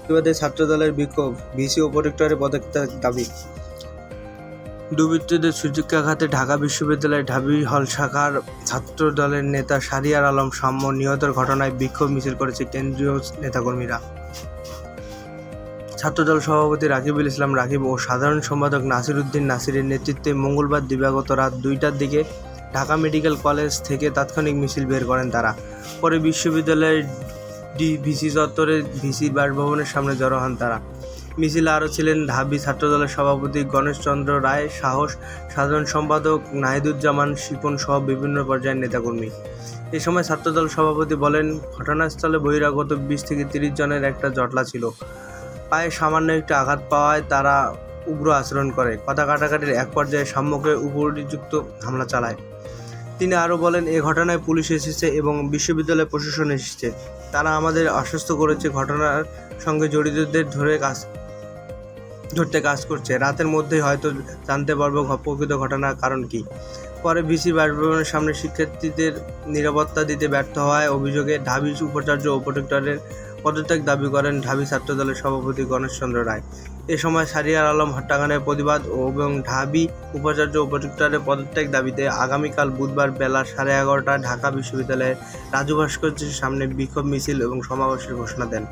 প্রতিবাদে ছাত্রদলের বিক্ষোভ, ভিসি ও প্রক্টরের পদত্যাগ দাবি। দুর্বৃত্তদের শিক্ষা খাতে ঢাকা বিশ্ববিদ্যালয়ের ঢাবি হল শাখার ছাত্রদলের নেতা শাহরিয়ার আলম সাম্য নিহতের ঘটনায় বিক্ষোভ মিছিল করেছে কেন্দ্রীয় নেতাকর্মীরা। ছাত্রদল সভাপতি রাকিবুল ইসলাম রাকিব ও সাধারণ সম্পাদক নাসির উদ্দিন নাসিরের নেতৃত্বে মঙ্গলবার দিবাগত রাত 2টার দিকে ঢাকা মেডিকেল কলেজ থেকে তাৎক্ষণিক মিছিল বের করেন তারা। পরে বিশ্ববিদ্যালয়ের ভিসি চত্বরে ভিসির বাসভবনের সামনে জড়ো হন তারা। মিছিলে আরও ছিলেন ঢাবি ছাত্রদলের সভাপতি গণেশচন্দ্র রায় সাহস, সাধারণ সম্পাদক নাহিদুজ্জামান শিপন সহ বিভিন্ন পর্যায়ের নেতাকর্মী। এ সময় ছাত্রদল সভাপতি বলেন, ঘটনাস্থলে বহিরাগত 20 থেকে 30 জনের একটা জটলা ছিল। পায়ে সামান্য একটু আঘাত পাওয়ায় তারা উগ্র আচরণ করে। কথা কাটাকাটির এক পর্যায়ে সাম্যকে উপর্যুক্ত হামলা চালায়। তিনি আরও বলেন, এ ঘটনায় পুলিশ এসেছে এবং বিশ্ববিদ্যালয় প্রশাসন এসেছে। তারা আমাদের আশ্বস্ত করেছে ঘটনার সঙ্গে জড়িতদের ধরতে কাজ করছে। রাতের মধ্যেই হয়তো জানতে পারবো প্রকৃত ঘটনার কারণ কী। পরে ভিসির বাসভবনের সামনে শিক্ষার্থীদের নিরাপত্তা দিতে ব্যর্থ হওয়ায় অভিযোগে ঢাবি উপাচার্য ও প্রক্টরের পদত্যাগ দাবি করেন ঢাবি ছাত্রদলের সভাপতি গণেশচন্দ্র রায়। এ সময় শাহরিয়ার আলম হত্যাকাণ্ডের প্রতিবাদ এবং ঢাবি উপাচার্য ও প্রক্টরের পদত্যাগ দাবিতে আগামীকাল বুধবার বেলা 11:30টায় ঢাকা বিশ্ববিদ্যালয়ের রাজু ভাস্কর্যের সামনে বিক্ষোভ মিছিল এবং সমাবেশের ঘোষণা দেন।